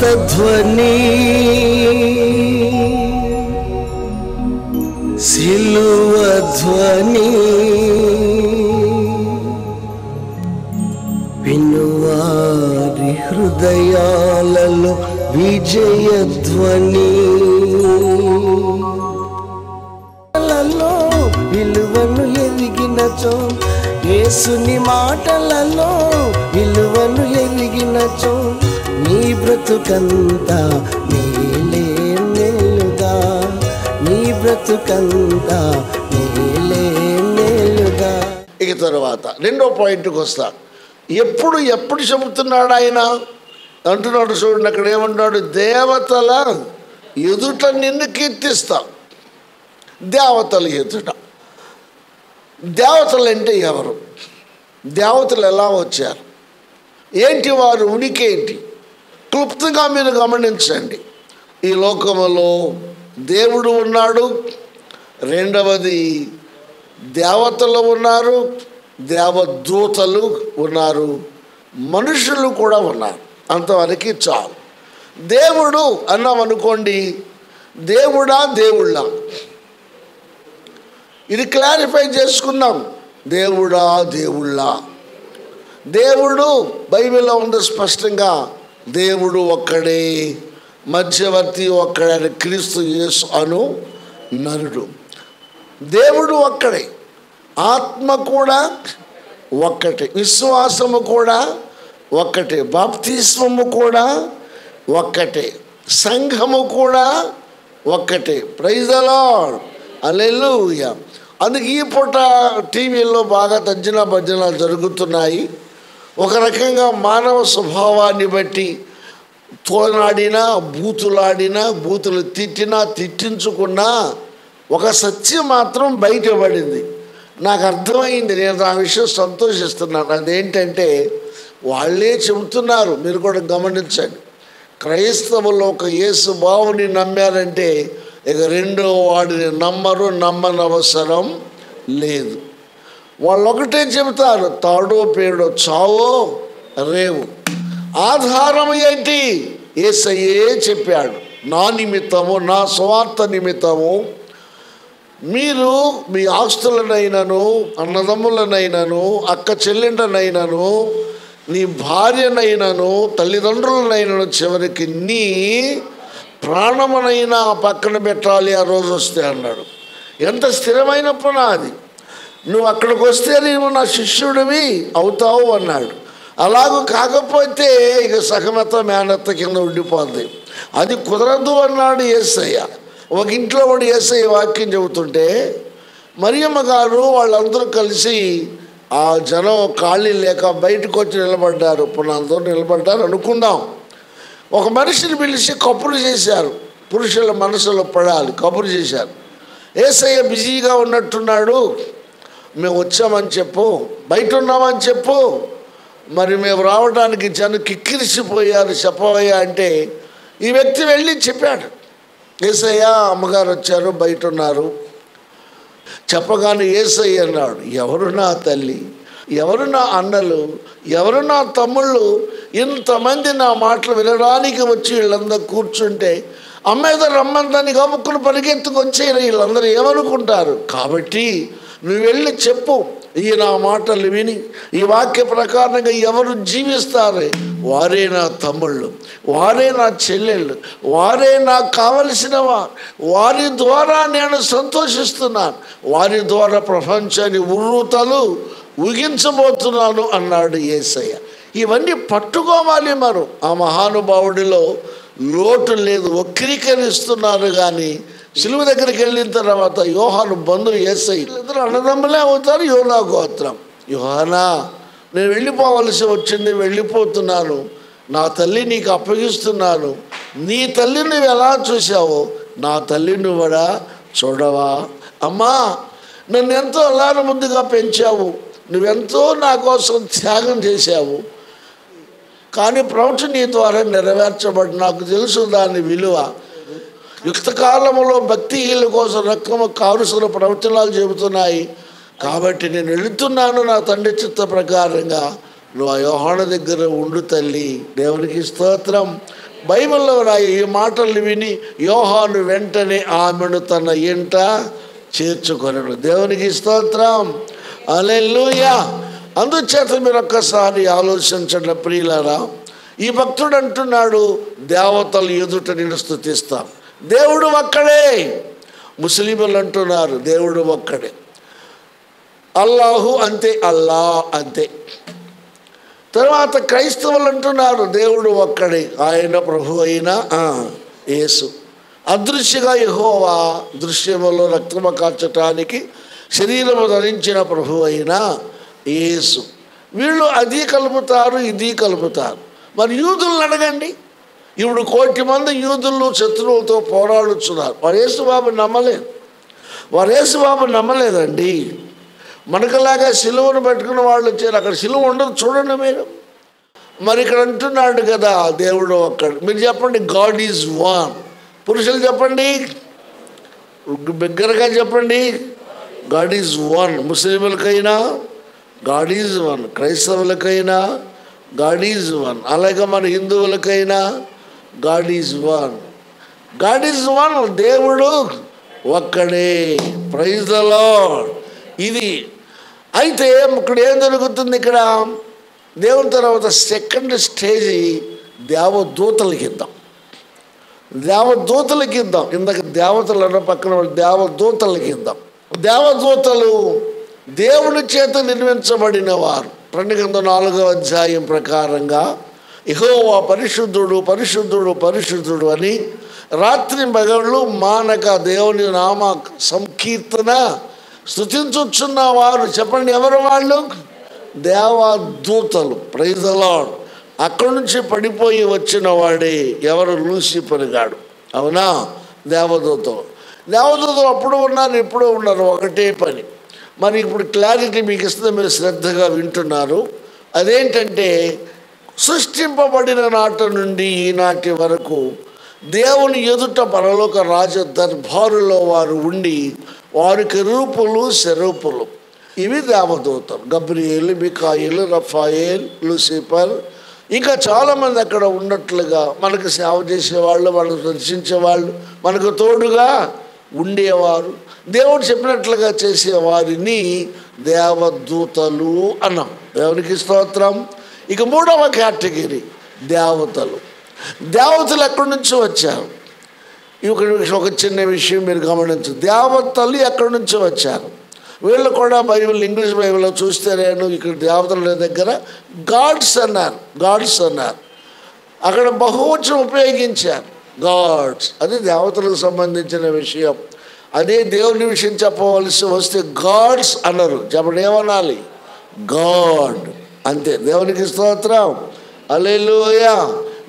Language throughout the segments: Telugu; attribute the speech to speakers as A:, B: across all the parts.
A: స్వార్థధ్వని సిలువ ధ్వని వినువారి హృదయాలలో విజయధ్వని విలువను ఎరిగినచో యేసుని మాటలలో విలువను ఎరిగినచో నీ బ్రతుకంతా మేలే మేలుగా, నీ బ్రతుకంతా మేలే మేలుగా.
B: ఇక తర్వాత రెండో పాయింట్కి వస్తా. ఎప్పుడు చెబుతున్నాడు ఆయన అంటున్నాడు చూడండి, అక్కడ ఏమంటున్నాడు? దేవతల ఎదుట నిన్ను కీర్తిస్తా. దేవతల ఎదుట. దేవతలు అంటే ఎవరు? దేవతలు ఎలా వచ్చారు? ఏంటి వారు ఉనికి ఏంటి? క్లుప్తంగా మీరు గమనించండి. ఈ లోకములో దేవుడు ఉన్నాడు, రెండవది దేవతలు ఉన్నారు, దేవదూతలు ఉన్నారు, మనుషులు కూడా ఉన్నారు. అంతవరకు చాలు. దేవుడు అన్నామనుకోండి, దేవుడా దేవుళ్ళ, ఇది క్లారిఫై చేసుకున్నాం. దేవుడా దేవుళ్ళ. దేవుడు బైబిల్లో ఉంది స్పష్టంగా, దేవుడు ఒక్కడే, మధ్యవర్తి ఒక్కడే, క్రీస్తు యేసు అను నరుడు. దేవుడు ఒక్కడే, ఆత్మ కూడా ఒక్కటే, విశ్వాసము కూడా ఒక్కటే, బాప్తిస్మము కూడా ఒక్కటే, సంఘము కూడా ఒక్కటే. ప్రైజ్ ది లార్డ్, హల్లెలూయా. అందుకే ఈ పూట టీవీల్లో బాగా తర్జన భర్జనలు జరుగుతున్నాయి. ఒక రకంగా మానవ స్వభావాన్ని బట్టి తోనాడినా, బూతులాడినా, బూతులు తిట్టినా, తిట్టించుకున్నా ఒక సత్యం మాత్రం బయటపడింది. నాకు అర్థమైంది, నేను ఆ విషయం సంతోషిస్తున్నాను. అదేంటంటే వాళ్ళే చెబుతున్నారు, మీరు కూడా గమనించండి. క్రైస్తవులు ఒక యేసు బావుని నమ్మారంటే ఇక రెండో వాడిని నమ్మరు, నమ్మనవసరం లేదు. వాళ్ళు ఒకటే చెబుతారు, తాడో పేడో చావో రేవు. ఆధారం ఏంటి? యేసయ్యే చెప్పాడు, నా నిమిత్తము, నా స్వార్థ నిమిత్తము మీరు మీ ఆస్తులనైనను, అన్నదమ్ములనైనను, అక్క చెల్లెండనైనను, నీ భార్యనైనను, తల్లిదండ్రులనైనను, చివరికి నీ ప్రాణమునైనా పక్కన పెట్టాలి ఆ రోజు వస్తే అన్నాడు. ఎంత స్థిరమైన పునాది. నువ్వు అక్కడికి వస్తే నీవు నా శిష్యుడివి అవుతావు అన్నాడు. అలాగూ కాకపోతే ఇక సహమత మేనత్త కింద ఉండిపోద్ది. అది కుదరదు అన్నాడు యేసయ్య. ఒక ఇంట్లో వాడు యేసయ్య వాక్యం చెబుతుంటే మరియమ్మ గారు వాళ్ళందరూ కలిసి ఆ జనం ఖాళీ లేక బయటకు వచ్చి నిలబడ్డారు. ఇప్పుడు అందరూ నిలబడ్డారు అనుకుందాం. ఒక మనిషిని పిలిచి కబురు చేశారు. పురుషుల మనసులో పడాలి, కబురు చేశారు. యేసయ్య బిజీగా ఉన్నట్టున్నాడు, మేము వచ్చామని చెప్పు, బయట ఉన్నామని చెప్పు. మరి మేము రావడానికి జనం కిక్కిరిసిపోయారు, చెప్పవయ్యా అంటే ఈ వ్యక్తి వెళ్ళి చెప్పాడు, యేసయ్య అమ్మగారు వచ్చారు, బయట ఉన్నారు. చెప్పగానే యేసయ్య అన్నాడు, ఎవరు నా తల్లి, ఎవరు నా అన్నలు, ఎవరు నా తమ్ముళ్ళు? ఇంతమంది నా మాటలు వినడానికి వచ్చి వీళ్ళందరూ కూర్చుంటే అమ్మేదో రమ్మందని గబుక్కును పరిగెత్తుకొచ్చేయారు. వీళ్ళందరూ ఏమనుకుంటారు? కాబట్టి నువ్వు వెళ్ళి చెప్పు, ఈ నా మాటలు విని ఈ వాక్య ప్రకారంగా ఎవరు జీవిస్తారు వారే నా తమ్ముళ్ళు, వారే నా చెల్లెళ్ళు, వారే నాకు కావలసిన వారు. వారి ద్వారా నేను సంతోషిస్తున్నాను, వారి ద్వారా ప్రపంచాన్ని ఉర్రూతలు ఊగించబోతున్నాను అన్నాడు యేసయ్య. ఇవన్నీ పట్టుకోవాలి. మనం ఆ మహానుభావుడిలో లోటు లేదు. వక్రీకరిస్తున్నారు కానీ శిలువ దగ్గరికి వెళ్ళిన తర్వాత యోహాను బంధువు యేసయ్య ఇద్దరు అన్నదమ్ములే అవుతారు. యోనా గోత్రం. యోహానా, నేను వెళ్ళిపోవలసి వచ్చింది, వెళ్ళిపోతున్నాను. నా తల్లి నీకు అప్పగిస్తున్నాను. నీ తల్లి నువ్వు ఎలా చూసావో నా తల్లి నువ్వు కూడా చూడవా? అమ్మా, నన్ను ఎంతో అల్లార ముద్దుగా పెంచావు, నువ్వెంతో నా కోసం త్యాగం చేశావు. కానీ ప్రవచన నీ ద్వారా నెరవేర్చబడి నాకు తెలుసు దాని విలువ. యుక్తకాలంలో భక్తిహీనుల కోసం రక్తము కారుసిన ప్రవచనాలు చెబుతున్నాయి. కాబట్టి నేను వెళుతున్నాను నా తండ్రి చిత్త ప్రకారంగా. నువ్వు ఆ యోహాను దగ్గర ఉండు తల్లి. దేవునికి స్తోత్రం. బైబిల్లో ఈ మాటలు విని యోహాను వెంటనే ఆమెను తన ఇంట చేర్చుకొనెను. దేవునికి స్తోత్రం. హల్లెలూయా. అందుచేత మీరు ఒక్కసారి ఆలోచించండి ప్రియులారా. ఈ భక్తుడు అంటున్నాడు, దేవతలు ఎదుట నిన్ను స్తుతిస్తాం. దేవుడు ఒక్కడే. ముస్లింలు అంటున్నారు దేవుడు ఒక్కడే. అల్లాహు అంతే, అల్లా అంతే. తర్వాత క్రైస్తవులు అంటున్నారు దేవుడు ఒక్కడే, ఆయన ప్రభు అయిన యేసు. అదృశ్యగా యెహోవా, దృశ్యములో రక్తము కార్చటానికి శరీరము ధరించిన ప్రభు అయిన యేసు. వీళ్ళు అది కలుపుతారు, ఇది కలుపుతారు. మరి యూదులను అడగండి. ఇప్పుడు 1,000,000 మంది యూదులు శత్రువులతో పోరాడుతున్నారు. వారు యేసుబాబు నమ్మలేదండి. మనకులాగా సిలువను పెట్టుకున్న వాళ్ళు వచ్చారు. అక్కడ సిలువ ఉండదు, చూడండి మీరు. మరి ఇక్కడ అంటున్నాడు కదా దేవుడు ఒక్కడు. మీరు చెప్పండి, గాడ్ ఈజ్ వన్. పురుషులు చెప్పండి, బిగ్గరగా చెప్పండి, గాడ్ ఈజ్ వన్. ముస్లింలకైనా గాడ్ ఈజ్ వన్, క్రైస్తవులకైనా గాడ్ ఈజ్ వన్, అలాగే మన హిందువులకైనా God is one. God is one. దేవుడు ఒక్కడే. Praise the Lord. ఇది అయితే ఇక్కడ ఏం జరుగుతుంది? ఇక్కడ దేవుని తర్వాత సెకండ్ స్టేజీ దేవదూతలకి ఇద్దాం. ఇందాక దేవతలు అన్న పక్కన దేవదూతలకి ఇద్దాం. దేవదూతలు దేవుని చేత నిర్మించబడిన వారు. ప్రణిగ్రంథం 4వ అధ్యాయం ప్రకారంగా యెహోవా పరిశుద్ధుడు పరిశుద్ధుడు పరిశుద్ధుడు అని రాత్రి పగళ్ళు మానక దేవుని నామ సంకీర్తన స్తుతించుచున్న వారు. చెప్పండి, ఎవరు వాళ్ళు? దేవదూతలు. Praise the lord. అక్కడి నుంచి పడిపోయి వచ్చిన వాడే ఎవరు? లూసిఫర్ గాడు. అవునా? దేవదూతలు అప్పుడు ఉన్నారు, ఇప్పుడు ఉన్నారు, ఒకటే పని. మరి ఇప్పుడు క్లారిటీ మీకు ఇస్తుంది, మీరు శ్రద్ధగా వింటున్నారు. అదేంటంటే, సృష్టింపబడిన నాటి నుండి ఈనాటి వరకు దేవుని ఎదుట పరలోక రాజ దర్బారులో వారు ఉండి వారికి రూపులు శరూపులు. ఇవి దేవదూతలు. గబ్రియేలు, మికాయేలు, రఫాయేల్, లూసిఫర్, ఇంకా చాలామంది అక్కడ ఉన్నట్లుగా మనకు సేవ చేసేవాళ్ళు, మనకు దర్శించేవాళ్ళు, మనకు తోడుగా ఉండేవారు, దేవుడు చెప్పినట్లుగా చేసేవారిని దేవదూతలు అన్నాం. దేవునికి స్తోత్రం. ఇక 3వ కేటగిరీ దేవతలు. దేవతలు ఎక్కడి నుంచి వచ్చారు? ఒక చిన్న విషయం మీరు గమనించు. దేవతలు ఎక్కడి నుంచి వచ్చారు? వీళ్ళు కూడా బైబిల్, ఇంగ్లీష్ బైబిల్లో చూస్తే నేను ఇక్కడ దేవతల దగ్గర గాడ్స్ అన్నారు. అక్కడ బహువచనం ఉపయోగించారు, గాడ్స్. అది దేవతలకు సంబంధించిన విషయం. అదే దేవుని విషయం చెప్పవలసి వస్తే గాడ్స్ అన్నారు. చెప్పండి, ఏమనాలి? గాడ్ అంతే. దేవునికి స్తోత్రం. హల్లెలూయా.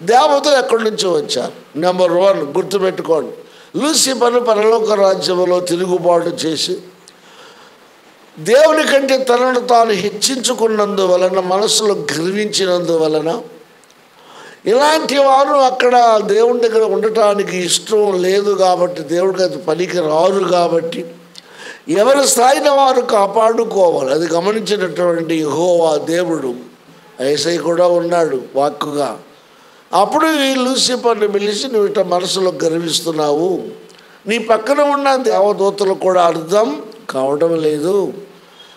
B: దేవతలు ఎక్కడి నుంచి వచ్చారు? నెంబర్ 1 గుర్తుపెట్టుకోండి. లూసిఫర్ పరలోక రాజ్యంలో తిరుగుబాటు చేసి దేవుని కంటే తనను తాను హెచ్చించుకున్నందువలన, మనసులో గర్వించినందువలన, ఇలాంటి వారు అక్కడ దేవుని దగ్గర ఉండటానికి ఇష్టం లేదు కాబట్టి, దేవుడికి అది పనికి రారు కాబట్టి, ఎవరి స్థాయిని వారు కాపాడుకోవాలి. అది గమనించినటువంటి యెహోవా దేవుడు, యేసయ్య కూడా ఉన్నాడు వాక్కుగా. అప్పుడు ఈ లూసిఫర్ని పిలిచి, నువ్వు ఇట్లా మనసులో గర్విస్తున్నావు, నీ పక్కన ఉన్న దేవదూతలు కూడా అర్థం కావడం లేదు,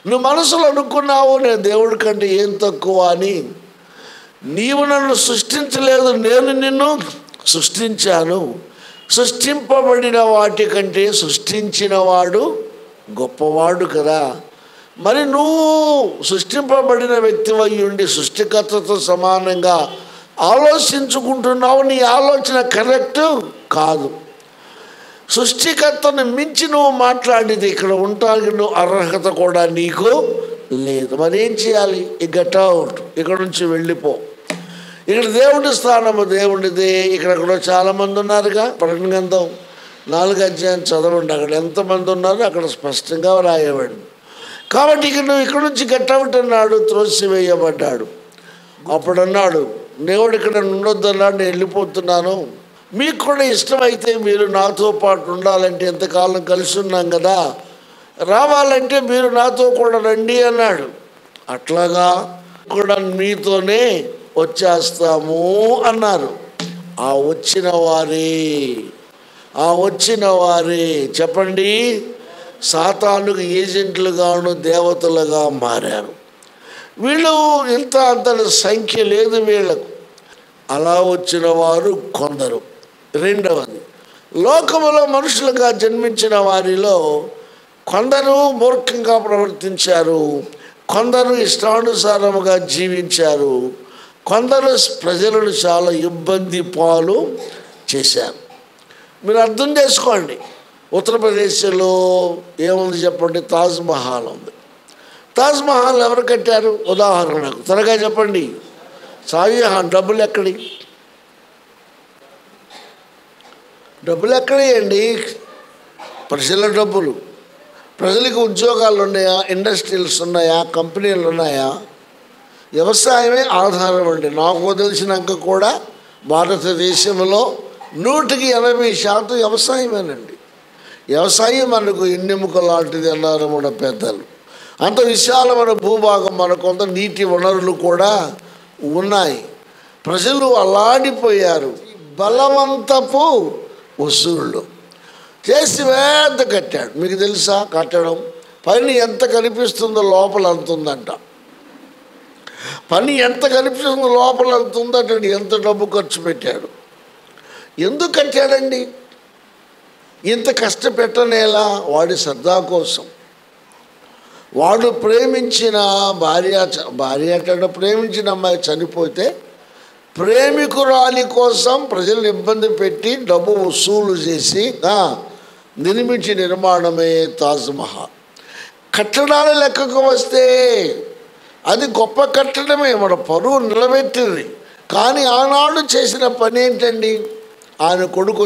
B: నువ్వు మనసులో అనుకున్నావు నేను దేవుడి కంటే ఏం తక్కువ అని. నీవు నన్ను సృష్టించలేదు, నేను నిన్ను సృష్టించాను. సృష్టింపబడిన వాటి కంటే సృష్టించిన వాడు గొప్పవాడు కదా. మరి నువ్వు సృష్టింపబడిన వ్యక్తివై ఉండి సృష్టికర్తతో సమానంగా ఆలోచించుకుంటున్నావు. నీ ఆలోచన కరెక్ట్ కాదు. సృష్టికర్తను మించి నువ్వు మాట్లాడేది ఇక్కడ ఉండటానికి నువ్వు అర్హత కూడా నీకు లేదు. మరి ఏం చేయాలి? గెట్ అవుట్, ఇక్కడ నుంచి వెళ్ళిపో. ఇక్కడ దేవుడి స్థానము దేవుడిదే. ఇక్కడ కూడా చాలామంది ఉన్నారుగా. ప్రకటన 4వ అధ్యాయం చదవండి, అక్కడ ఎంతమంది ఉన్నారో అక్కడ స్పష్టంగా రాయబడి. కాబట్టి ఇక నువ్వు ఇక్కడ నుంచి గెట్ అవుట్ అన్నాడు, త్రోసివేయబడ్డాడు. అప్పుడు అన్నాడు, దేవుడు ఇక్కడ ఉండొద్దు అన్నాడు, నేను వెళ్ళిపోతున్నాను. మీకు కూడా ఇష్టమైతే మీరు నాతో పాటు ఉండాలంటే, ఎంతకాలం కలిసి ఉన్నాం కదా, రావాలంటే మీరు నాతో కూడా రండి అన్నాడు. అట్లాగా కూడా మీతోనే వచ్చేస్తాము అన్నారు. ఆ వచ్చిన వారే చెప్పండి, సాతానుకు ఏజెంట్లుగాను దేవతలుగా మారారు. వీళ్ళు ఇంత అంత సంఖ్య లేదు వీళ్ళకు. అలా వచ్చిన వారు కొందరు. రెండవది, లోకములో మనుషులుగా జన్మించిన వారిలో కొందరు మూర్ఖంగా ప్రవర్తించారు, కొందరు ఇష్టానుసారముగా జీవించారు, కొందరు ప్రజలను చాలా ఇబ్బంది పాలు చేశారు. మీరు అర్థం చేసుకోండి. ఉత్తరప్రదేశ్లో ఏముంది చెప్పండి? తాజ్మహల్ ఉంది. తాజ్మహల్ ఎవరు కట్టారు? ఉదాహరణకు త్వరగా చెప్పండి. షాజహాన్. డబ్బులు ఎక్కడి? ప్రజల డబ్బులు. ప్రజలకు ఉద్యోగాలు ఉన్నాయా? ఇండస్ట్రీస్ ఉన్నాయా? కంపెనీలు ఉన్నాయా? వ్యవసాయమే ఆధారం అండి. నాకు తెలిసినాక కూడా భారతదేశంలో 180% వ్యవసాయమేనండి. వ్యవసాయం మనకు ఎన్నెముక లాంటిది అన్నారు మన పెద్దలు. అంత విశాలమైన భూభాగం, మనకు కొంత నీటి వనరులు కూడా ఉన్నాయి. ప్రజలు అల్లాడిపోయారు. బలవంతపు వసూళ్ళు చేసి వేద కట్టాడు. మీకు తెలుసా కట్టడం? పని ఎంత కనిపిస్తుందో లోపల అంత ఉందంట. పని ఎంత కనిపిస్తుందో లోపల అంత ఉందంట. ఎంత డబ్బు ఖర్చు పెట్టాడు? ఎందుకు కట్టాడండి? ఇంత కష్టపెట్టనేలా? వాడి సరదా కోసం. వాడు ప్రేమించిన ప్రేమించిన అమ్మాయి చనిపోతే ప్రేమికురాలి కోసం ప్రజలను ఇబ్బంది పెట్టి డబ్బు వసూలు చేసి నిర్మించిన నిర్మాణమే తాజ్మహల్. కట్టడాల లెక్కకు వస్తే అది గొప్ప కట్టడమే, మన పరువు నిలబెట్టింది. కానీ ఆనాడు చేసిన పని ఏంటండి? ఆయన కొడుకు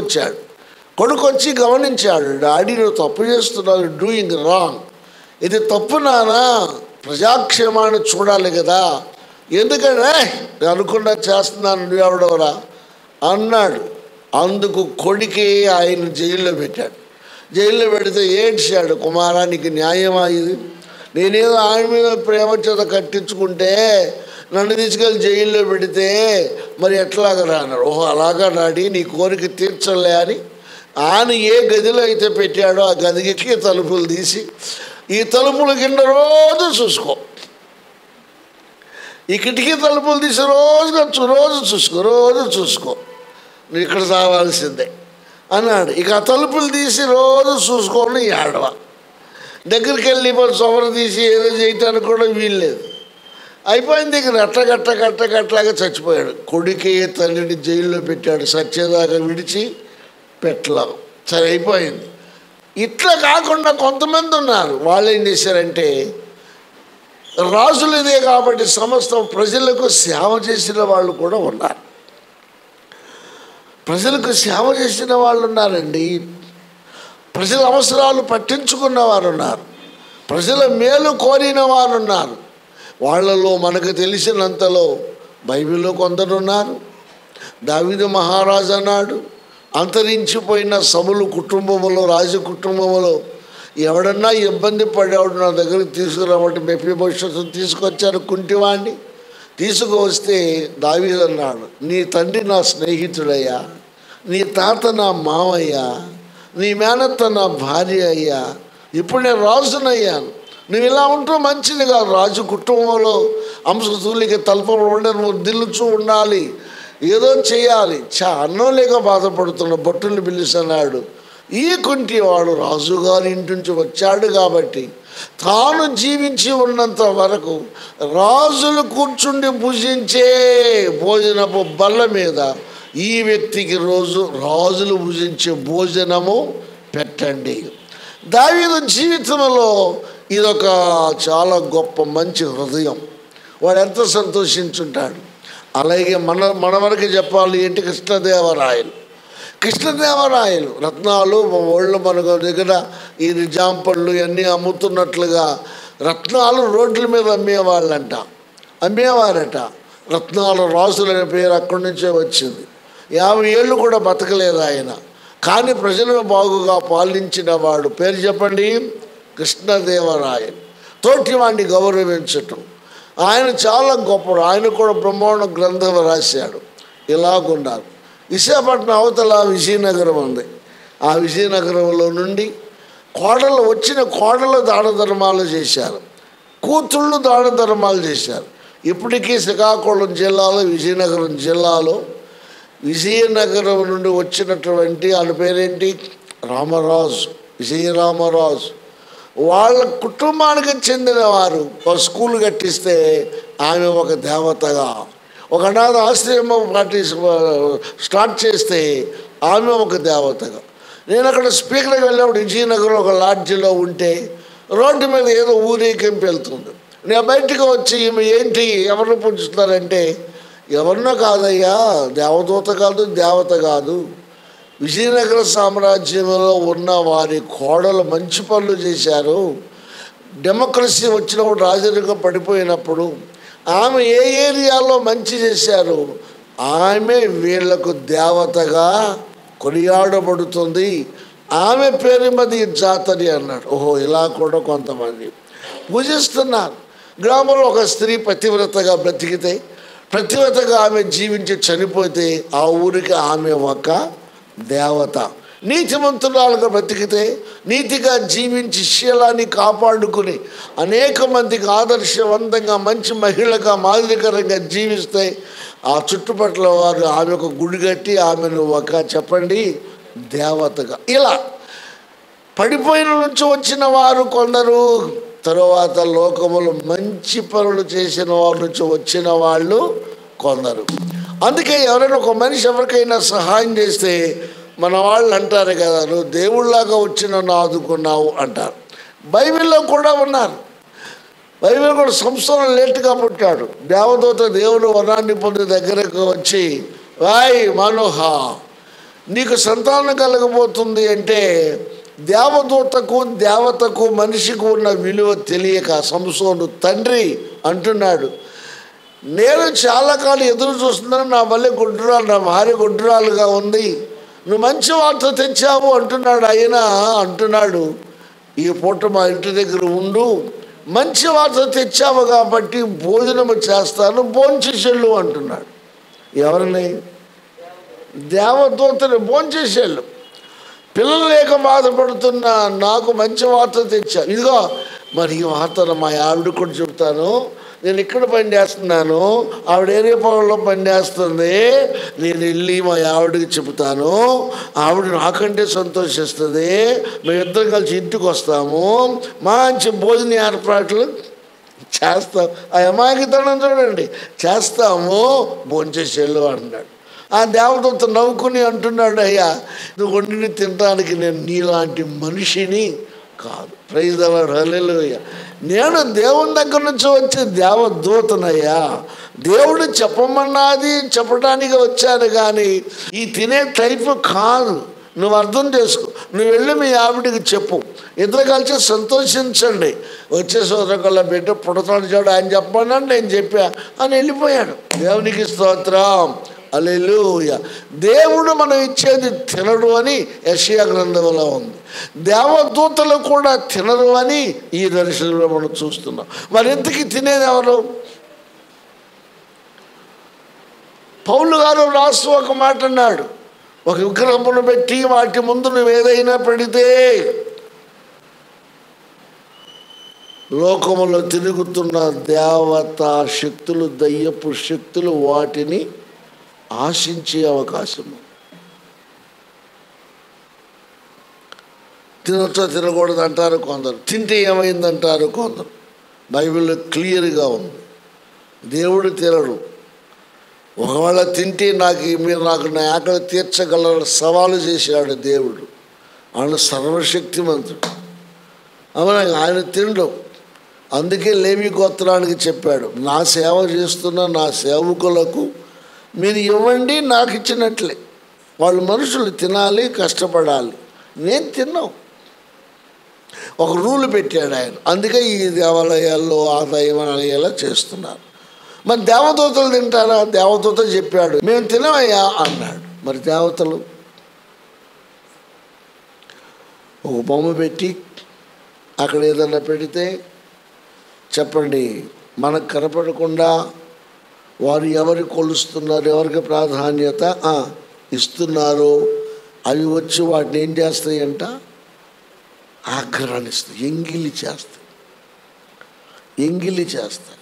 B: వచ్చి గమనించాడు, డాడీ నువ్వు తప్పు చేస్తున్నావు, డూయింగ్ రాంగ్, ఇది తప్పు నానా, ప్రజాక్షేమాన్ని చూడాలి కదా, ఎందుకంటే నేను అనుకున్నా చేస్తున్నాను, నువ్వెవడవరా అన్నాడు. అందుకు కొడుకే ఆయన జైల్లో పెట్టాడు. జైల్లో పెడితే ఏడ్చాడు, కుమారా నీకు న్యాయమా ఇది? నేనేదో ఆయన మీద ప్రేమ చేత కట్టించుకుంటే నన్ను తీసుకెళ్ళి జైల్లో పెడితే మరి ఎట్లాగా అన్నాడు. ఓహో అలాగా డాడీ, నీ కోరిక తీర్చలే అని ఆయన ఏ గదిలో అయితే పెట్టాడో ఆ గదికి తలుపులు తీసి, ఈ తలుపుల కింద రోజు చూసుకో, ఈ కిటికీ తలుపులు తీసి రోజు చూసుకో, నువ్వు ఇక్కడ రావాల్సిందే అన్నాడు. ఇక ఆ తలుపులు తీసి రోజు చూసుకోండి ఏడవ. దగ్గరికి వెళ్ళి సొమరు తీసి ఏదో చేయటానికి కూడా వీల్లేదు. అయిపోయింది. ఇక గట్టలాగా చచ్చిపోయాడు. కొడుకే తల్లిని జైల్లో పెట్టాడు, సచ్చేదాకా విడిచి పెట్టలేం. సరే అయిపోయింది. ఇట్లా కాకుండా కొంతమంది ఉన్నారు, వాళ్ళు ఏం చేశారంటే రాజులు ఇదే కాబట్టి సమస్త ప్రజలకు సేవ చేసిన వాళ్ళు కూడా ఉన్నారు. ప్రజలకు సేవ చేసిన వాళ్ళు ఉన్నారండి. ప్రజల అవసరాలు పట్టించుకున్న వారు ఉన్నారు. ప్రజల మేలు కోరిన వారు ఉన్నారు. వాళ్ళలో మనకు తెలిసినంతలో బైబిల్లో కొందరు ఉన్నారు. దావీదు మహారాజు అన్నాడు, అంతరించిపోయిన సౌలు కుటుంబంలో, రాజ కుటుంబంలో ఎవడన్నా ఇబ్బంది పడేవాడు నా దగ్గరికి తీసుకురాబట్టి మెఫీబోషెతు తీసుకొచ్చారు, కుంటివాడిని తీసుకువస్తే దావీదు అన్నాడు, నీ తండ్రి నా స్నేహితుడయ్యా, నీ తాత నా మావయ్యా, నీ మేనత్త నా భార్య అయ్యా, ఇప్పుడు నేను రాజునయ్యాను, నువ్వు ఇలా ఉంటూ మంచిది కాదు, రాజు కుటుంబంలో అంశతూలికి తలపబడి నువ్వు దిల్లుచూ ఉండాలి, ఏదో చేయాలి. అన్నం లేక బాధపడుతున్న భటుల్ని పిలుస్తున్నాడు. ఈ కుంటివాడు రాజుగారి ఇంటి నుంచి వచ్చాడు కాబట్టి తాను జీవించి ఉన్నంత వరకు రాజులు కూర్చుండి భుజించే భోజనపు బల్ల మీద ఈ వ్యక్తికి రోజు రాజులు భుజించే భోజనము పెట్టండి. దావీదు జీవితంలో ఇదొక చాలా గొప్ప మంచి హృదయం. వాడు ఎంత సంతోషించుంటాడు. అలాగే మన వరకు చెప్పాలి ఏంటి, కృష్ణదేవరాయలు రత్నాలు ఒళ్ళు మనకు దగ్గర ఈ జాంపళ్ళు ఇవన్నీ అమ్ముతున్నట్లుగా రత్నాలు రోడ్ల మీద అమ్మేవారట. రత్నాలు రాసులనే పేరు అక్కడి నుంచే వచ్చింది. 50 ఏళ్ళు కూడా బతకలేదు ఆయన. కానీ ప్రజలను బాగుగా పాలించిన వాడు పేరు చెప్పండి, కృష్ణదేవరాయలు. తోటి వాడిని గౌరవించటం, ఆయన చాలా గొప్పడు. ఆయన కూడా బ్రహ్మాండ గ్రంథం రాశాడు. ఇలాగున్నారు. విశాఖపట్నం అవతల విజయనగరం ఉంది. ఆ విజయనగరంలో నుండి వచ్చిన కోడలు దాన ధర్మాలు చేశారు, కూతుళ్ళు దాన ధర్మాలు చేశారు. ఇప్పటికీ శ్రీకాకుళం జిల్లాలో, విజయనగరం జిల్లాలో, విజయనగరం నుండి వచ్చినటువంటి ఆయన పేరేంటి, రామరాజు, విజయరామరాజు, వాళ్ళ కుటుంబానికి చెందిన వారు ఒక స్కూల్ కట్టిస్తే ఆమె ఒక దేవతగా, ఒక అనాథ ఆశ్రమం స్టార్ట్ చేస్తే ఆమె ఒక దేవతగా. నేను అక్కడ స్పీకర్కి వెళ్ళినప్పుడు విజయనగరం ఒక లాడ్జిలో ఉంటే రోడ్డు మీద ఏదో ఊరేగింపు వెళ్తుంది. నేను బయటకు వచ్చి ఈమె ఏంటి ఎవరిని పూజిస్తున్నారంటే, ఎవరినో కాదయ్యా, దేవదూత కాదు, దేవత కాదు, విజయనగర సామ్రాజ్యంలో ఉన్న వారి కోడలు మంచి పనులు చేశారు. డెమోక్రసీ వచ్చినప్పుడు రాజరికం పడిపోయినప్పుడు ఆమె ఏ ఏరియాలో మంచి చేశారు, ఆమె వీళ్లకు దేవతగా కొనియాడబడుతుంది, ఆమె పేరు మీద జాతరి అన్నాడు. ఓహో, ఇలా కూడా కొంతమంది పూజిస్తున్నారు. గ్రామంలో ఒక స్త్రీ పతివ్రతగా బ్రతికితే, పతివ్రతగా ఆమె జీవించి చనిపోతే ఆ ఊరికి ఆమె ఒక దేవత. నీతిమంతురాలుగా బ్రతికితే, నీతిగా జీవించి శీలాన్ని కాపాడుకుని అనేక మందికి ఆదర్శవంతంగా మంచి మహిళగా మాదిరికరంగా జీవిస్తే ఆ చుట్టుపక్కల వారు ఆమె ఒక గుడి కట్టి ఆమెను ఒక చెప్పండి దేవతగా. ఇలా పడిపోయిన నుంచి వచ్చిన వారు కొందరు, తరువాత లోకములు మంచి పనులు చేసిన వారి నుంచి వచ్చిన వాళ్ళు కొందరు. అందుకే ఎవరైనా ఒక మనిషి ఎవరికైనా సహాయం చేస్తే మన వాళ్ళు అంటారు కదా, నువ్వు దేవుళ్ళలాగా వచ్చి నన్ను ఆదుకున్నావు అంటారు. బైబిల్లో కూడా ఉన్నారు. బైబిల్ కూడా సంవత్సరం లేటుగా పుట్టాడు. దేవదూత దేవుడు వరాన్ని పొంది దగ్గరకు వచ్చి, వాయ్ మనోహ, నీకు సంతానం కలగబోతుంది అంటే దేవదూతకు దేవతకు మనిషికి ఉన్న విలువ తెలియక సంసోను తండ్రి అంటున్నాడు, నేను చాలా కాలం ఎదురు చూస్తున్నాను, నా మళ్ళీ గుడ్రాలు, నా భార్య గుడ్రాలుగా ఉంది, నువ్వు మంచి వార్త తెచ్చావు అంటున్నాడు. అయినా అంటున్నాడు, ఈ పూట మా ఇంటి దగ్గర ఉండు, మంచి వార్త తెచ్చావు కాబట్టి భోజనము చేస్తాను, భోంచేసేళ్ళు అంటున్నాడు. ఎవరిని? దేవదూతని. భోంచేసేళ్ళు. పిల్లలు లేక బాధపడుతున్న నాకు మంచి వార్త తెచ్చా, ఇదిగో మరి ఈ వార్తను మా ఆవిడ కూడా చెప్తాను, నేను ఇక్కడ పని చేస్తున్నాను, ఆవిడ ఏరే పొలంలో పని చేస్తుంది, నేను వెళ్ళి మా ఆవిడకి చెబుతాను, ఆవిడ నాకంటే సంతోషిస్తుంది, మేమిద్దరం కలిసి ఇంటికి వస్తాము, మంచి భోజన ఏర్పాట్లు చేస్తాం. ఆ అమాయకతనం చూడండి, చేస్తాము, భోంచేసేళ్ళు అంటున్నాడు. ఆ దేవదూత నవ్వుకుని అంటున్నాడు, అయ్యా నువ్వు వండిని తినడానికి నేను నీలాంటి మనిషిని కాదు. ప్రైజ్ ది లార్డ్, హల్లెలూయా. నేను దేవుని దగ్గర నుంచి వచ్చే దేవదూతనయ్యా, దేవుడు చెప్పమన్నది చెప్పడానికి వచ్చాను, కానీ ఈ తినే టైపు కాదు. నువ్వు అర్థం చేసుకో, నువ్వు వెళ్ళి మీ ఆవిడికి చెప్పు, ఇద్దరు కలిసి సంతోషించండి, వచ్చే సోదరుల బిడ్డ పుడతాడు చూడు, ఆయన చెప్పమన్నాడు, నేను చెప్పా అని వెళ్ళిపోయాడు. దేవునికి స్తోత్రం, హల్లెలూయా. దేవుడు మనం ఇచ్చేది తినడు అని యెషయా గ్రంథంలో ఉంది. దేవదూతలు కూడా తినరు అని ఈ దర్శనంలో మనం చూస్తున్నాం. మరి ఇంతకీ తినేది ఎవరు? పౌలు గారు రాస్తూ ఒక మాట అన్నాడు, ఒక విగ్రహమును పెట్టి వాటి ముందు నువ్వు ఏదైనా పెడితే లోకములో తిరుగుతున్న దేవతా శక్తులు, దయ్యపు శక్తులు వాటిని ఆశించే అవకాశము. తినచ్చో తినకూడదు అంటారు కొందరు, తింటే ఏమైందంటారు కొందరు. బైబిల్లో క్లియర్గా ఉంది, దేవుడు తినడు. ఒకవేళ తింటే మీరు నాకు నా ఆకలి తీర్చగలరు సవాలు చేశాడు దేవుడు. ఆయన సర్వశక్తిమంతుడు, అవునా, ఆయన తినడు. అందుకే లేవి గోత్రానికి చెప్పాడు, నా సేవ చేస్తున్న నా సేవకులకు మీరు ఇవ్వండి, నాకు ఇచ్చినట్లే. వాళ్ళు మనుషులు తినాలి, కష్టపడాలి, నేను తిన్నావు. ఒక రూల్ పెట్టాడు ఆయన. అందుకే ఈ దేవాలయాల్లో ఆదాయం అయ్యేలా చేస్తున్నారు. మరి దేవదూతలు తింటారా? దేవదూత చెప్పాడు, మేము తినవయ్యా అన్నాడు. మరి దేవతలు ఒక బొమ్మ పెట్టి అక్కడ ఏదన్నా పెడితే చెప్పండి, మనకు కనపడకుండా వారు ఎవరు కొలుస్తున్నారు, ఎవరికి ప్రాధాన్యత ఇస్తున్నారో అవి వచ్చి వాటిని ఏం చేస్తాయంట, ఆక్రమిస్తాయి, ఎంగిలి చేస్తాయి.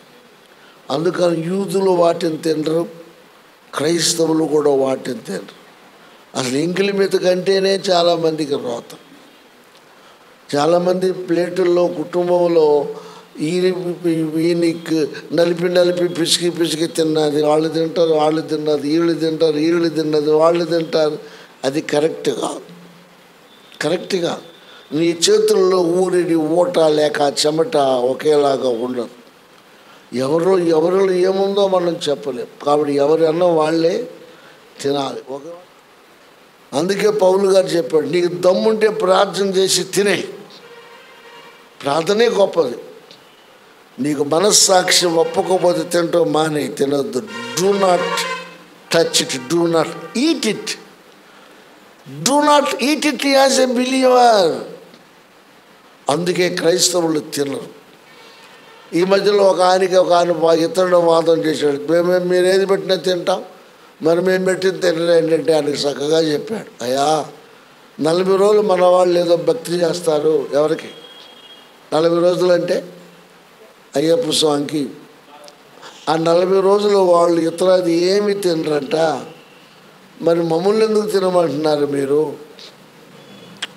B: అందుకని యూదులు వాటిని తినరు, క్రైస్తవులు కూడా వాటిని తినరు. అసలు ఎంగిలి మీద కంటేనే చాలామందికి రోతం. చాలామంది ప్లేటుల్లో కుటుంబంలో ఈయనకి నలిపి పిసికి తిన్నది వాళ్ళు తింటారు, వాళ్ళు తిన్నది వీళ్ళు తింటారు, వీళ్ళు తిన్నది వాళ్ళు తింటారు. అది కరెక్ట్ కాదు. నీ చేతుల్లో ఊరిని ఊట లేక చెమట ఒకేలాగా ఉండదు. ఎవరిలో ఏముందో మనం చెప్పలేం. కాబట్టి ఎవరి అన్నం వాళ్ళే తినాలి. అందుకే పౌలు గారు చెప్పాడు, నీకు దమ్ముంటే ప్రార్థన చేసి తినే. ప్రార్థనే గొప్పది. నీకు మనస్సాక్షి ఒప్పకపోతే తినటం మానే, తినొద్దు. Do not touch it, do not eat it, do not eat it as a believer. అందుకే క్రైస్తవులు తినరు. ఈ మధ్యలో ఒక ఆయన ఇతరుడు వాదం చేశాడు, మీరు ఏది పెట్టినా తింటాం, మరి మేము పెట్టిన తినరు ఏంటంటే ఆయనకు చక్కగా చెప్పాడు, అయ్యా 40 రోజులు మన వాళ్ళు ఏదో భక్తి చేస్తారు. ఎవరికి 40 రోజులు అంటే అయ్యప్ప స్వామికి. ఆ 40 రోజులు వాళ్ళు ఇతరది ఏమి తినరంట. మరి మమ్మల్ని ఎందుకు తినమంటున్నారు మీరు?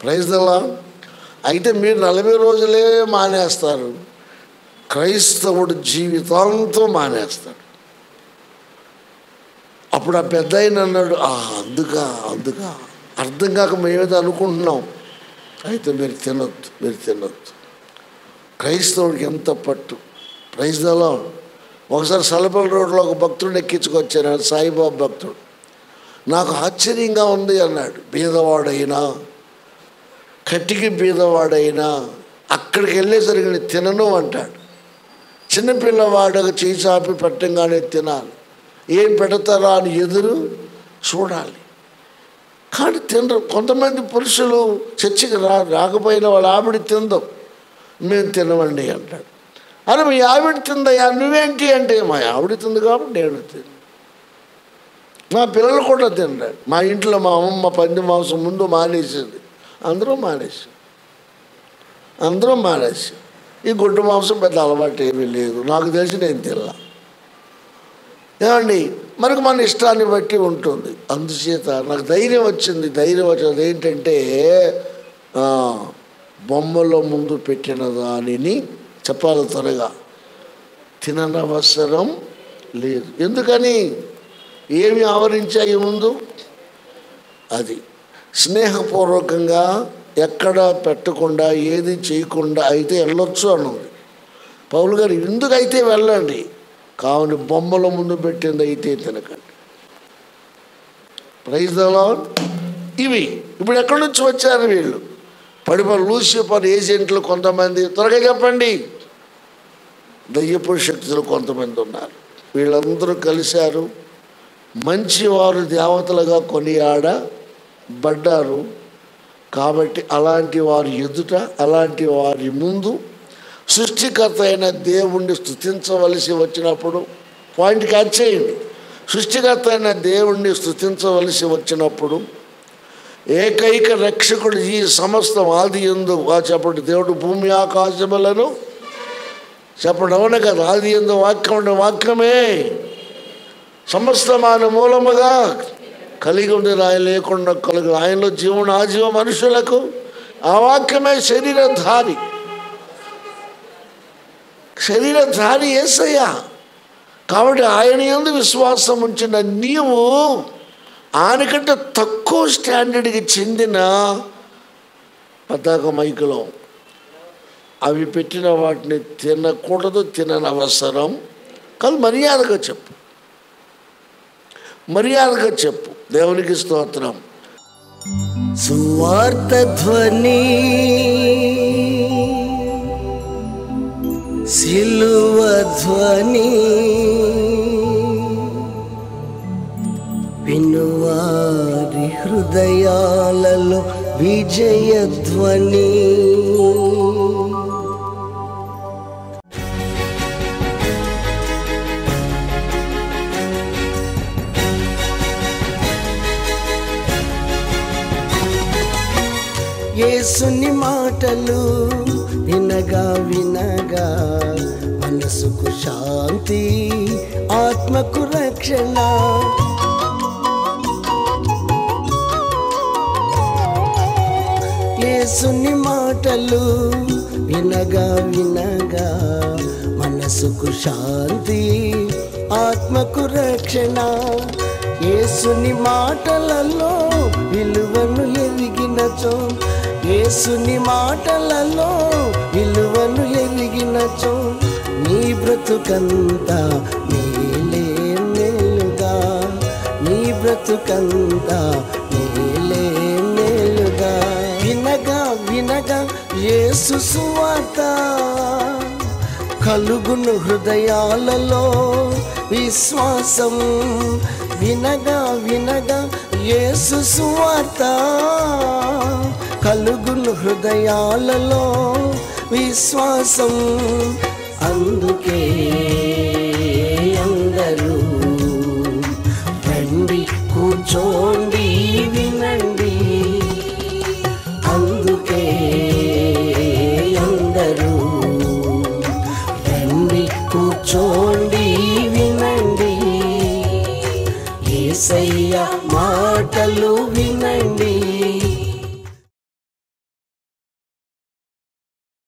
B: Praise the lord. అయితే మీరు 40 రోజులే మానేస్తారు, క్రైస్తవుడు జీవితాంతం మానేస్తాడు. అప్పుడు ఆ పెద్ద ఆయన అన్నాడు, అందుక అర్థం కాక మేమేదో అనుకుంటున్నాం. అయితే మీరు తినొద్దు. క్రైస్తవుడికి ఎంత పట్టు. Praise the lord. ఒకసారి సలపల్లి రోడ్లో ఒక భక్తుడిని ఎక్కించుకొచ్చారు, సాయిబాబా భక్తుడు. నాకు ఆశ్చర్యంగా ఉంది అన్నాడు. బీదవాడైనా, కట్టికి బీదవాడైనా అక్కడికి వెళ్ళేసరికి నేను తినను అంటాడు. చిన్నపిల్లవాడకు చేయి చాపి పెట్టంగానే తినాలి. ఏం పెడతారా అని ఎదురు చూడాలి. కానీ తినరు. కొంతమంది పురుషులు చర్చికి రాకపోయినా వాళ్ళ ఆవిడ తిందాం, మేము తినవండి అంటాడు. అరే మీ ఆవిడ తిందయ్యా, నువ్వేంటి అంటే మా ఆవిడ తింది కాబట్టి నేను తిను. మా పిల్లలు కూడా తినరు. మా ఇంట్లో మా అమ్మమ్మ పంది మాంసం ముందు మానేసింది, అందరూ మానేసి ఈ గుడ్డు మాంసం పెద్ద అలవాటు ఏమీ లేదు, నాకు తెలిసి నేను తినలా. ఏమండి, మనకు మన ఇష్టాన్ని బట్టి ఉంటుంది. అందుచేత నాకు ధైర్యం వచ్చింది ఏంటంటే బొమ్మలో ముందు పెట్టిన దానిని చెప్పాలి త్వరగా, తిననవసరం లేదు. ఎందుకని? ఏమి ఆవరించాయి ముందు? అది స్నేహపూర్వకంగా ఎక్కడ పెట్టకుండా ఏది చేయకుండా అయితే వెళ్ళొచ్చు అన్నది. పౌలు గారు ఎందుకైతే వెళ్ళండి, కావున బొమ్మల ముందు పెట్టింది అయితే తినకండి. Praise the lord. ఇవి ఇప్పుడు ఎక్కడి నుంచి వచ్చారు వీళ్ళు? లూసిఫర్ ఏజెంట్లు కొంతమంది, త్వరగా చెప్పండి. దయ్యపు శక్తులు కొంతమంది ఉన్నారు. వీళ్ళందరూ కలిశారు, మంచివారు దేవతలుగా కొనియాడబడ్డారు. కాబట్టి అలాంటి వారి ఎదుట, అలాంటి వారి ముందు సృష్టికర్త అయిన దేవుణ్ణి స్తుతించవలసి వచ్చినప్పుడు, పాయింట్ క్యాచ్ చేయండి, సృష్టికర్త అయిన దేవుణ్ణి స్తుతించవలసి వచ్చినప్పుడు, ఏకైక రక్షకుడు ఈ సమస్తం ఆది యందు చెప్పండి, దేవుడు భూమి ఆకాశములను చెప్పండి, అవును కదా, ఆది యందు వాక్యమే సమస్తమాన మూలముగా కలిగి ఉంది, రాయి లేకుండా కలుగు, ఆయనలో జీవన ఆజీవ మనుషులకు ఆ వాక్యమే శరీరధారి యేసయ్య. కాబట్టి ఆయన యందు విశ్వాసం ఉంచిన నీవు ఆయనకంటే తక్కువ స్టాండర్డ్కి చెందిన పతాక మైకులో అవి పెట్టిన వాటిని తినకూడదు, తిననవసరం కాదు. మర్యాదగా చెప్పు. దేవునికి స్తోత్రం.
A: సువార్త ధ్వని, సిలువ ధ్వని, వినువారి హృదయాలలో విజయ ధ్వని. యేసుని మాటలు వినగా వినగా మనసుకు శాంతి, ఆత్మకు రక్షణ. యేసుని మాటలు వినగా వినగా మనసుకు శాంతి, ఆత్మకు రక్షణ. యేసుని మాటలలో విలువను ఎరిగినచో, యేసుని మాటలలో విలువను ఎరిగినచో నీ బ్రతుకంతా మేలే మేలుగా, నీ బ్రతుకంతా మేలే మేలుగా. వినగా వినగా యేసు సువార్త కలుగును హృదయాలలో విశ్వాసం. వినగా వినగా యేసు సువార్త కలుగును హృదయాలలో విశ్వాసం. అందుకే అందరూ రండి కూర్చోండి వినండి. అందుకే అందరూ రండి కూర్చోండి